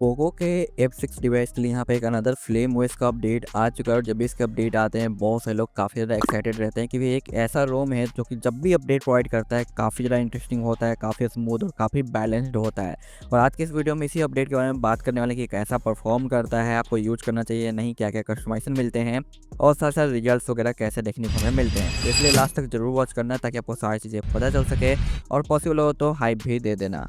Poco के F6 device के लिए यहाँ पे एक अनदर फ्लेम ओएस का अपडेट आ चुका है और जब भी इसके अपडेट आते हैं बहुत से लोग काफ़ी ज़्यादा एक्साइटेड रहते हैं क्योंकि एक ऐसा रोम है जो कि जब भी अपडेट प्रोवाइड करता है काफ़ी ज़्यादा इंटरेस्टिंग होता है, काफ़ी स्मूथ और काफ़ी बैलेंस्ड होता है। और आज के इस वीडियो में इसी अपडेट के बारे में बात करने वाले कि कैसा परफॉर्म करता है, आपको यूज करना चाहिए या नहीं, क्या क्या कस्टमाइजेशन मिलते हैं और साथ साथ रिजल्ट वगैरह कैसे देखने को हमें मिलते हैं। तो इसलिए लास्ट तक जरूर वॉच करना ताकि आपको सारी चीज़ें पता चल सके और पॉसिबल हो तो हाइप भी दे देना।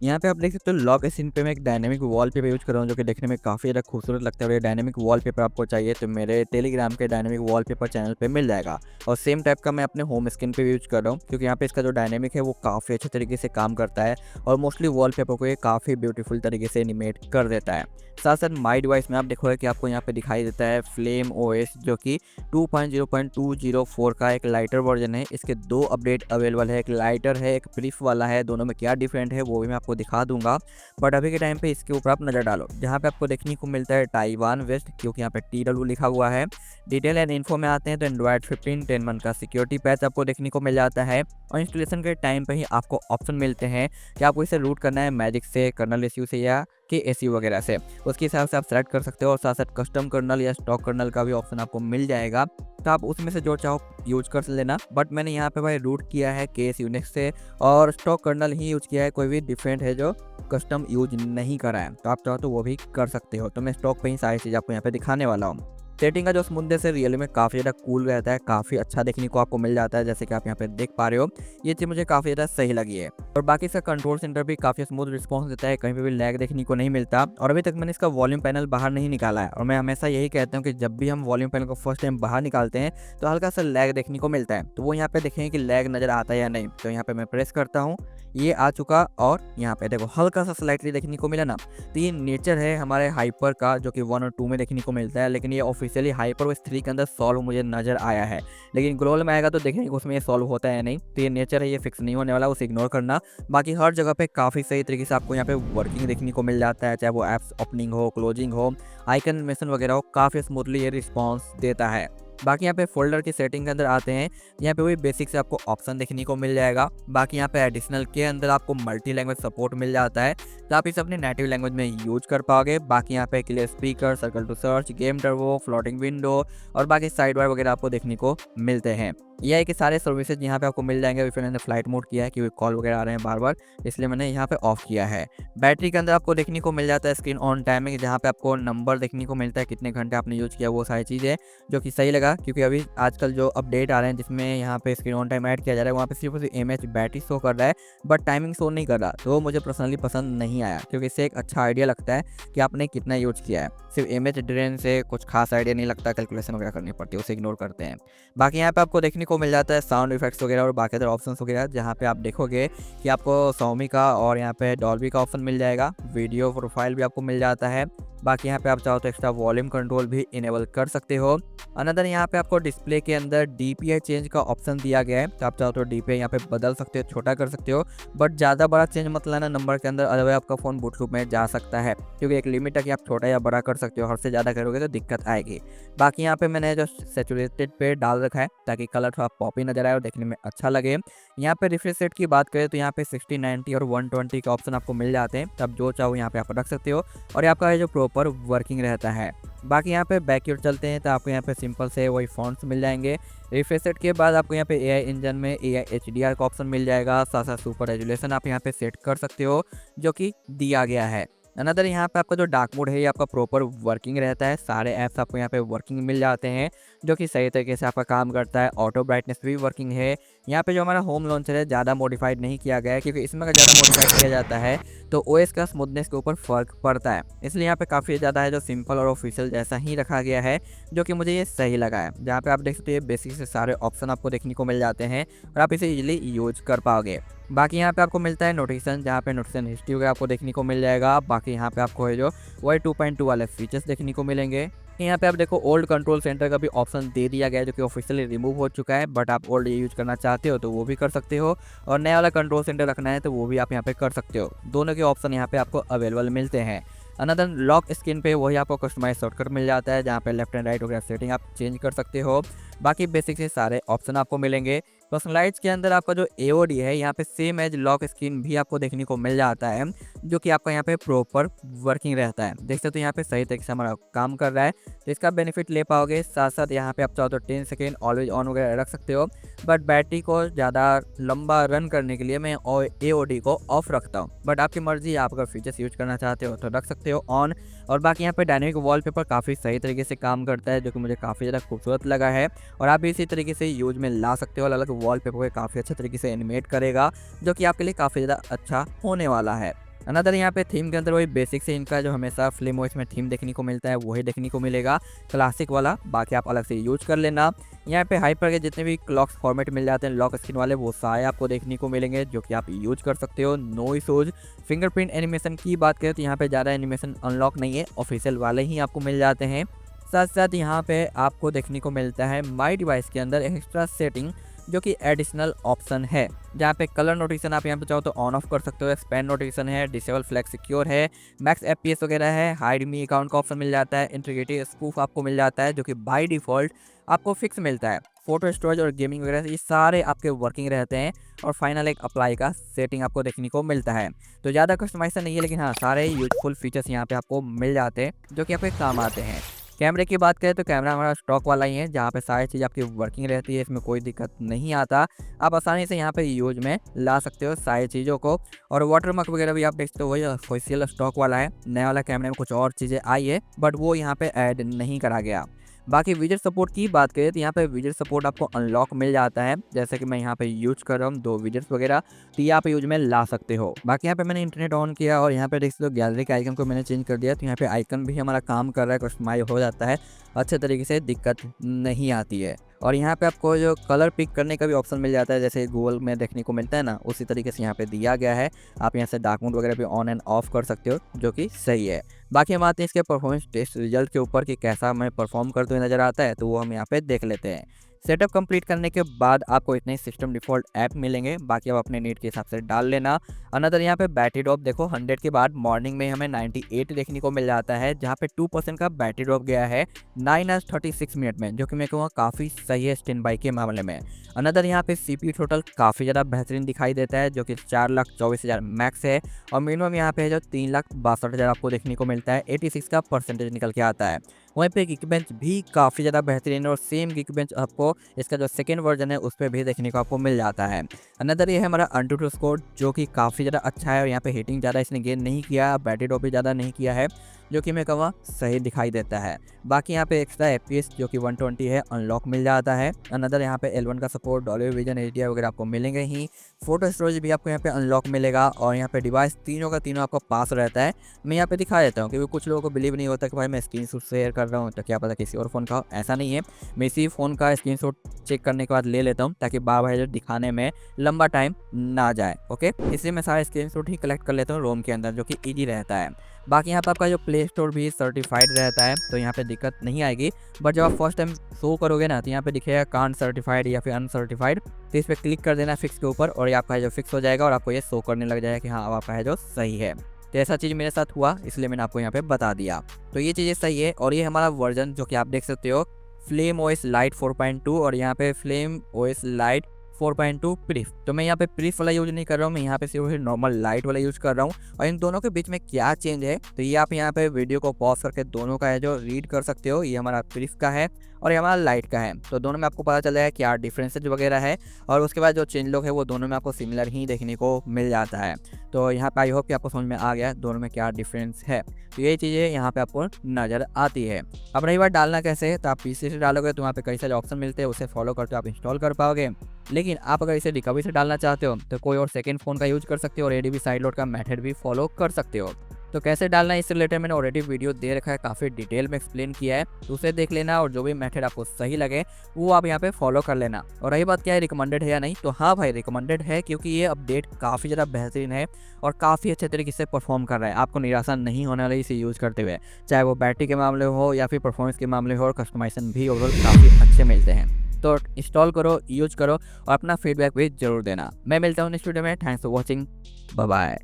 यहाँ पे आप देख सकते हो लॉक स्क्रीन पे मैं एक डायनेमिक वॉलपेपर यूज कर रहा हूँ जो कि देखने में काफ़ी ज़्यादा खूबसूरत लगता है। और ये डायनेमिक वॉलपेपर आपको चाहिए तो मेरे टेलीग्राम के डायनेमिक वॉलपेपर चैनल पे मिल जाएगा। और सेम टाइप का मैं अपने होम स्क्रीन पे भी यूज कर रहा हूँ क्योंकि यहाँ पे इसका जो डायनेमिक है वो काफ़ी अच्छे तरीके से काम करता है और मोस्टली वॉलपेपर को ये काफ़ी ब्यूटीफुल तरीके से एनिमेट कर देता है। साथ साथ माई डिवाइस में आप देखोगे कि आपको यहाँ पे दिखाई देता है फ्लेम ओएस जो कि 2.0.204 का एक लाइटर वर्जन है। इसके दो अपडेट अवेलेबल है, एक लाइटर है एक ब्रीफ वाला है। दोनों में क्या डिफरेंट है वो भी मैं आपको दिखा दूंगा, बट अभी के टाइम पे इसके ऊपर आप नज़र डालो जहाँ पे आपको देखने को मिलता है ताइवान वेस्ट क्योंकि यहाँ पे TW लिखा हुआ है। डिटेल एंड इन्फो में आते हैं तो एंड्रॉयड 15 10 मंथ का सिक्योरिटी पैच आपको देखने को मिल जाता है और इंस्टॉलेशन के टाइम पे ही आपको ऑप्शन मिलते हैं कि आपको इसे रूट करना है मैजिक से, कर्नल एसयू से या कि एसयू वगैरह से। उसके हिसाब से आप सेलेक्ट कर सकते हो और साथ साथ कस्टम कर्नल या स्टॉक कर्नल का भी ऑप्शन आपको मिल जाएगा, तो आप उसमें से जो चाहो यूज कर लेना। बट मैंने यहाँ पे भाई रूट किया है केस यूनिक्स से और स्टॉक कर्नल ही यूज किया है, कोई भी डिफरेंट है जो कस्टम यूज नहीं करा है तो आप चाहो तो वो भी कर सकते हो। तो मैं स्टॉक पे ही सारी चीज़ आपको यहाँ पे दिखाने वाला हूँ। सेटिंग का जो स्मूथनेस है रियल में काफ़ी ज़्यादा कूल रहता है, काफ़ी अच्छा देखने को आपको मिल जाता है जैसे कि आप यहाँ पे देख पा रहे हो। ये चीज़ मुझे काफ़ी ज़्यादा सही लगी है और बाकी इसका कंट्रोल सेंटर भी काफ़ी स्मूथ रिस्पॉन्स देता है, कहीं पे भी लैग देखने को नहीं मिलता। और अभी तक मैंने इसका वॉल्यूम पैनल बाहर नहीं निकाला है और मैं हमेशा यही कहता हूँ कि जब भी हम वॉल्यूम पैनल को फर्स्ट टाइम बाहर निकालते हैं तो हल्का सा लैग देखने को मिलता है। तो वो यहाँ पे देखेंगे कि लैग नज़र आता है या नहीं। तो यहाँ पे मैं प्रेस करता हूँ, ये आ चुका और यहाँ पे देखो हल्का सा स्लाइटली देखने को मिला ना। तो ये नेचर है हमारे हाइपर का जो कि 1 और 2 में देखने को मिलता है, लेकिन ये ऑफिशियली हाइपर OS 3 के अंदर सॉल्व मुझे नजर आया है। लेकिन ग्लोबल में आएगा तो देखेंगे उसमें ये सॉल्व होता है या नहीं। तो ये नेचर है, ये फिक्स नहीं होने वाला, उसे इग्नोर करना। बाकी हर जगह पे काफ़ी सही तरीके से आपको यहाँ पे वर्किंग देखने को मिल जाता है, चाहे वो ऐप्स ओपनिंग हो, क्लोजिंग हो, आइकन एनिमेशन वगैरह हो, काफ़ी स्मूथली ये रिस्पॉन्स देता है। बाकी यहाँ पे फोल्डर की सेटिंग के अंदर आते हैं, यहाँ पे वही बेसिक से आपको ऑप्शन देखने को मिल जाएगा। बाकी यहाँ पे एडिशनल के अंदर आपको मल्टी लैंग्वेज सपोर्ट मिल जाता है तो आप इसे अपने नेटिव लैंग्वेज में यूज कर पाओगे। बाकी यहाँ पे clear speaker, circle to search, game turbo, floating window और बाकी साइड बार वगैरह आपको देखने को मिलते हैं। यह है कि सारे सर्विसेज यहाँ पे आपको मिल जाएंगे। अभी मैंने फ्लाइट मोड किया है क्योंकि कॉल वगैरह आ रहे हैं बार बार, इसलिए मैंने यहाँ पे ऑफ किया है। बैटरी के अंदर आपको देखने को मिल जाता है स्क्रीन ऑन टाइमिंग, जहाँ पे आपको नंबर देखने को मिलता है कितने घंटे आपने यूज किया, वो सारी चीज़ें जो कि सही लगा। क्योंकि अभी आजकल जो अपडेट आ रहे हैं जिसमें यहाँ पे स्क्रीन ऑन टाइम ऐड किया जा रहा है वहाँ पे सिर्फ mAh बैटरी शो कर रहा है बट टाइमिंग शो नहीं कर रहा, तो वो मुझे पर्सनली पसंद नहीं आया क्योंकि इससे एक अच्छा आइडिया लगता है कि आपने कितना यूज किया है। सिर्फ mAh ड्रेन से कुछ खास आइडिया नहीं लगता, कैलकुलेशन वगैरह करनी पड़ती है, उसे इग्नोर करते हैं। बाकी यहाँ पे आपको देखने को मिल जाता है साउंड इफेक्ट्स वगैरह और बाकी अदर ऑप्शन वगैरह, जहाँ पे आप देखोगे कि आपको Xiaomi का और यहाँ पे डॉल्बी का ऑप्शन मिल जाएगा, वीडियो प्रोफाइल भी आपको मिल जाता है। बाकी यहाँ पे आप चाहो तो एक्स्ट्रा वॉल्यूम कंट्रोल भी इनेबल कर सकते हो। अनदर यहाँ पे आपको डिस्प्ले के अंदर DPI चेंज का ऑप्शन दिया गया है, तो आप चाहो तो DPI यहाँ पे बदल सकते हो, छोटा कर सकते हो, बट ज़्यादा बड़ा चेंज मत लाना नंबर के अंदर, अदरवाइज आपका फ़ोन बूट लूप में जा सकता है क्योंकि एक लिमिट है कि आप छोटा या बड़ा कर सकते हो, हद से ज़्यादा करोगे तो दिक्कत आएगी। बाकी यहाँ पे मैंने जो सैचुरेटेड पे डाल रखा है ताकि कलर थोड़ा पॉपी नजर आए और देखने में अच्छा लगे। यहाँ पे रिफ्रेश रेट की बात करें तो यहाँ पे 60, 90 और 120 के ऑप्शन आपको मिल जाते हैं, तब जो चाहो यहाँ पे आप रख सकते हो और आपका जो प्रॉपर वर्किंग रहता है। बाकी यहाँ पे बैक की ओर चलते हैं तो आपको यहाँ पे सिंपल से वही फॉन्ट्स मिल जाएंगे। रिफ्रेश रेट के बाद आपको यहाँ पे AI इंजन में AI HDR का ऑप्शन मिल जाएगा, साथ साथ सुपर रेजुलेशन आप यहाँ पे सेट कर सकते हो जो कि दिया गया है। अनदर यहाँ पे आपका जो डार्क मोड है ये आपका प्रॉपर वर्किंग रहता है, सारे ऐप्स आपको यहाँ पे वर्किंग मिल जाते हैं जो कि सही तरीके से आपका काम करता है। ऑटो ब्राइटनेस भी वर्किंग है। यहाँ पे जो हमारा होम लॉन्चर है ज़्यादा मॉडिफाइड नहीं किया गया है क्योंकि इसमें अगर ज़्यादा मॉडिफाइड किया जाता है तो OS का स्मूथनेस के ऊपर फ़र्क पड़ता है, इसलिए यहाँ पे काफ़ी ज़्यादा है जो सिंपल और ऑफिशियल जैसा ही रखा गया है जो कि मुझे ये सही लगा है। जहाँ पे आप देख सकते हो बेसिक से सारे ऑप्शन आपको देखने को मिल जाते हैं और आप इसे इजीली यूज कर पाओगे। बाकी यहाँ पे आपको मिलता है नोटिफिकेशन, जहाँ पे नोटिफिकेशन हिस्ट्री वगैरह आपको देखने को मिल जाएगा। बाकी यहाँ पे आपको है जो वही 2.2 वाले फीचर्स देखने को मिलेंगे। यहाँ पे आप देखो ओल्ड कंट्रोल सेंटर का भी ऑप्शन दे दिया गया है जो कि ऑफिशियली रिमूव हो चुका है, बट आप ओल्ड यूज करना चाहते हो तो वो भी कर सकते हो और नया वाला कंट्रोल सेंटर रखना है तो वो भी आप यहाँ पे कर सकते हो। दोनों के ऑप्शन यहाँ पे आपको अवेलेबल मिलते हैं। अनदर लॉक स्क्रीन पे वही आपको कस्टमाइज शॉर्टकट मिल जाता है जहाँ पे लेफ्ट एंड राइट वगैरह सेटिंग आप चेंज कर सकते हो। बाकी बेसिक से सारे ऑप्शन आपको मिलेंगे। पर्सनलाइज़ के अंदर आपका जो एओडी है यहाँ पे सेम एज लॉक स्क्रीन भी आपको देखने को मिल जाता है, जो कि आपका यहाँ पे प्रॉपर वर्किंग रहता है। देख सकते हो यहाँ पे सही तरीके से हमारा काम कर रहा है, तो इसका बेनिफिट ले पाओगे। साथ साथ यहाँ पे आप चाहो तो 10 सेकेंड ऑलवेज ऑन वगैरह रख सकते हो, बट बैटरी को ज़्यादा लंबा रन करने के लिए मैं एओडी को ऑफ रखता हूँ। बट आपकी मर्जी, आप अगर फीचर्स यूज करना चाहते हो तो रख सकते हो ऑन। और बाकी यहाँ पे डायनेमिक वॉलपेपर काफ़ी सही तरीके से काम करता है, जो कि मुझे काफ़ी ज़्यादा खूबसूरत लगा है। और आप भी इसी तरीके से यूज में ला सकते हो। अलग अलग वॉलपेपर को काफ़ी अच्छे तरीके से एनिमेट करेगा, जो कि आपके लिए काफ़ी ज़्यादा अच्छा होने वाला है। अनदर यहाँ पे थीम के अंदर वही बेसिक से इनका जो हमेशा फ्लेम वॉइस में थीम देखने को मिलता है वही देखने को मिलेगा, क्लासिक वाला। बाकी आप अलग से यूज कर लेना। यहाँ पे हाइपर के जितने भी क्लॉक्स फॉर्मेट मिल जाते हैं लॉक स्क्रीन वाले, वो सारे आपको देखने को मिलेंगे, जो कि आप यूज कर सकते हो। No issues. फिंगरप्रिंट एनिमेशन की बात करें तो यहाँ पे ज़्यादा एनिमेशन अनलॉक नहीं है, ऑफिशियल वाले ही आपको मिल जाते हैं। साथ साथ यहाँ पे आपको देखने को मिलता है माई डिवाइस के अंदर एक्स्ट्रा सेटिंग, जो कि एडिशनल ऑप्शन है, जहाँ पे कलर नोटिफिकेशन आप यहाँ पे चाहो तो ऑन ऑफ कर सकते हो। स्पैन नोटिफिकेशन है, डिसेबल फ्लैग सिक्योर है, मैक्स एफपीएस वगैरह है, हाइड मी अकाउंट का ऑप्शन मिल जाता है, इंटीग्रिटी स्पूफ आपको मिल जाता है, जो कि बाय डिफॉल्ट आपको फिक्स मिलता है। फोटो स्टोरेज और गेमिंग वगैरह ये सारे आपके वर्किंग रहते हैं। और फाइनल एक अप्लाई का सेटिंग आपको देखने को मिलता है। तो ज़्यादा कस्टमाइजेशन नहीं है, लेकिन हाँ सारे यूजफुल फीचर्स यहाँ पे आपको मिल जाते हैं, जो कि आपके काम आते हैं। कैमरे की बात करें तो कैमरा हमारा स्टॉक वाला ही है, जहाँ पे सारी चीज़ आपकी वर्किंग रहती है, इसमें कोई दिक्कत नहीं आता। आप आसानी से यहाँ पे यूज में ला सकते हो सारी चीज़ों को। और वाटरमार्क वगैरह भी आप देख सकते हो, वही ऑफिशियल स्टॉक वाला है। नया वाला कैमरे में कुछ और चीज़ें आई है, बट वो यहाँ पे ऐड नहीं करा गया। बाकी विजेट सपोर्ट की बात करें तो यहाँ पे विजेट सपोर्ट आपको अनलॉक मिल जाता है, जैसे कि मैं यहाँ पे यूज कर रहा हूँ 2 विजेट्स वगैरह, तो ये आप यूज में ला सकते हो। बाकी यहाँ पे मैंने इंटरनेट ऑन किया और यहाँ पे देख सकते हो गैलरी के आइकन को मैंने चेंज कर दिया, तो यहाँ पे आइकन भी हमारा काम कर रहा है, कस्टमाइज हो जाता है अच्छे तरीके से, दिक्कत नहीं आती है। और यहाँ पे आपको जो कलर पिक करने का भी ऑप्शन मिल जाता है, जैसे गूगल में देखने को मिलता है ना, उसी तरीके से यहाँ पे दिया गया है। आप यहाँ से डार्क मोड वगैरह भी ऑन एंड ऑफ कर सकते हो, जो कि सही है। बाकी हम आते हैं इसके परफॉर्मेंस टेस्ट रिजल्ट के ऊपर कि कैसा हमें परफॉर्म करते हुए नज़र आता है, तो वो हम यहाँ पे देख लेते हैं। सेटअप कंप्लीट करने के बाद आपको इतने सिस्टम डिफ़ॉल्ट ऐप मिलेंगे, बाकी आप अपने नीड के हिसाब से डाल लेना। अनदर यहाँ पे बैटरी ड्रॉप देखो 100 के बाद मॉर्निंग में हमें 98 देखने को मिल जाता है, जहाँ पे 2% का बैटरी ड्रॉप गया है 9 मिनट में, जो कि मैं कहूँगा काफ़ी सही है स्टैंड बाई के मामले में। अनदर यहाँ पे CPU टोटल काफ़ी ज़्यादा बेहतरीन दिखाई देता है, जो कि 4,24,000 मैक्स है। और मिनिमम यहाँ पे जो 3,62,000 आपको देखने को मिलता है, 86 का परसेंटेज निकल के आता है। वहीं पे गिगबेंच भी काफ़ी ज़्यादा बेहतरीन है, और सेम गिगबेंच आपको इसका जो सेकेंड वर्जन है उस पर भी देखने को आपको मिल जाता है। अनदर ये है हमारा AnTuTu स्कोर, जो कि काफ़ी ज़्यादा अच्छा है, और यहाँ पे हीटिंग ज़्यादा इसने गेन नहीं किया, बैटरी ड्रॉप भी ज़्यादा नहीं किया है, जो कि मैं कहूँगा सही दिखाई देता है। बाकी यहाँ पे एक्स्ट्रा FPS जो कि 120 है अनलॉक मिल जाता है। अनदर यहाँ पे L1 का सपोर्ट, डॉल्बी विजन, HDR वगैरह आपको मिलेंगे ही। फोटो स्टोरेज भी आपको यहाँ पे अनलॉक मिलेगा, और यहाँ पे डिवाइस तीनों का तीनों आपको पास रहता है। मैं यहाँ पे दिखा देता हूँ, क्योंकि कुछ लोगों को बिलीव नहीं होता कि भाई मैं स्क्रीनशॉट शेयर कर रहा हूँ तो क्या पता किसी और फ़ोन का हो। ऐसा नहीं है, मैं इसी फ़ोन का स्क्रीनशॉट चेक करने के बाद ले लेता हूँ, ताकि बार बार दिखाने में लंबा टाइम ना जाए। ओके, इसलिए मैं सारे स्क्रीनशॉट ही कलेक्ट कर लेता हूँ रोम के अंदर, जो कि ईजी रहता है। बाकी यहाँ पे आपका जो प्ले स्टोर भी सर्टिफाइड रहता है, तो यहाँ पे दिक्कत नहीं आएगी। बट जब आप फर्स्ट टाइम शो करोगे ना, तो यहाँ पे दिखेगा कांट सर्टिफाइड या फिर अनसर्टिफाइड, तो इस पर क्लिक कर देना फिक्स के ऊपर, और ये आपका है जो फिक्स हो जाएगा, और आपको ये शो करने लग जाएगा कि हाँ अब आपका है जो सही है। तो ऐसा चीज़ मेरे साथ हुआ, इसलिए मैंने आपको यहाँ पे बता दिया। तो ये चीज़ें सही है। और ये हमारा वर्जन जो कि आप देख सकते हो, फ्लेम OS लाइट 4.2, और यहाँ पे फ्लेम OS लाइट 4.2 प्रीफ। तो मैं यहाँ पे प्रीफ वाला यूज नहीं कर रहा हूँ, मैं यहाँ पे सिर्फ नॉर्मल लाइट वाला यूज कर रहा हूँ। और इन दोनों के बीच में क्या चेंज है, तो ये आप यहाँ पे वीडियो को पॉज करके दोनों का है जो रीड कर सकते हो। ये हमारा प्रीफ का है और ये हमारा लाइट का है, तो दोनों में आपको पता चल जाएगा क्या डिफरेंसेज वगैरह है। और उसके बाद जो चेंज लॉक है वो दोनों में आपको सिमिलर ही देखने को मिल जाता है। तो यहाँ पे आई होप कि आपको समझ में आ गया दोनों में क्या डिफरेंस है। तो ये चीज़ें यहाँ पे आपको नज़र आती है। अब रही बात डालना कैसे है, तो आप PC से डालोगे तो वहाँ पे कई सारे ऑप्शन मिलते हैं, उसे फॉलो करते हो आप इंस्टॉल कर पाओगे। लेकिन आप अगर इसे रिकवरी से डालना चाहते हो तो कोई और सेकंड फ़ोन का यूज कर सकते हो, और ADB साइड लोड का मेथड भी फॉलो कर सकते हो। तो कैसे डालना है इससे रिलेटेड मैंने ऑलरेडी वीडियो दे रखा है, काफ़ी डिटेल में एक्सप्लेन किया है, तो उसे देख लेना, और जो भी मेथड आपको सही लगे वो आप यहाँ पे फॉलो कर लेना। और रही बात क्या है रिकमेंडेड है या नहीं, तो हाँ भाई रिकमेंडेड है, क्योंकि ये अपडेट काफ़ी ज़्यादा बेहतरीन है और काफ़ी अच्छे तरीके से परफॉर्म कर रहा है। आपको निराशा नहीं होने वाली इसे यूज़ करते हुए, चाहे वो बैटरी के मामले हो या फिर परफॉर्मेंस के मामले हो, और कस्टमाइजेशन भी ओवरऑल काफ़ी अच्छे मिलते हैं। तो इंस्टॉल करो, यूज करो, और अपना फीडबैक भी जरूर देना। मैं मिलता हूँ नेक्स्ट वीडियो में। Thanks for watching, bye bye.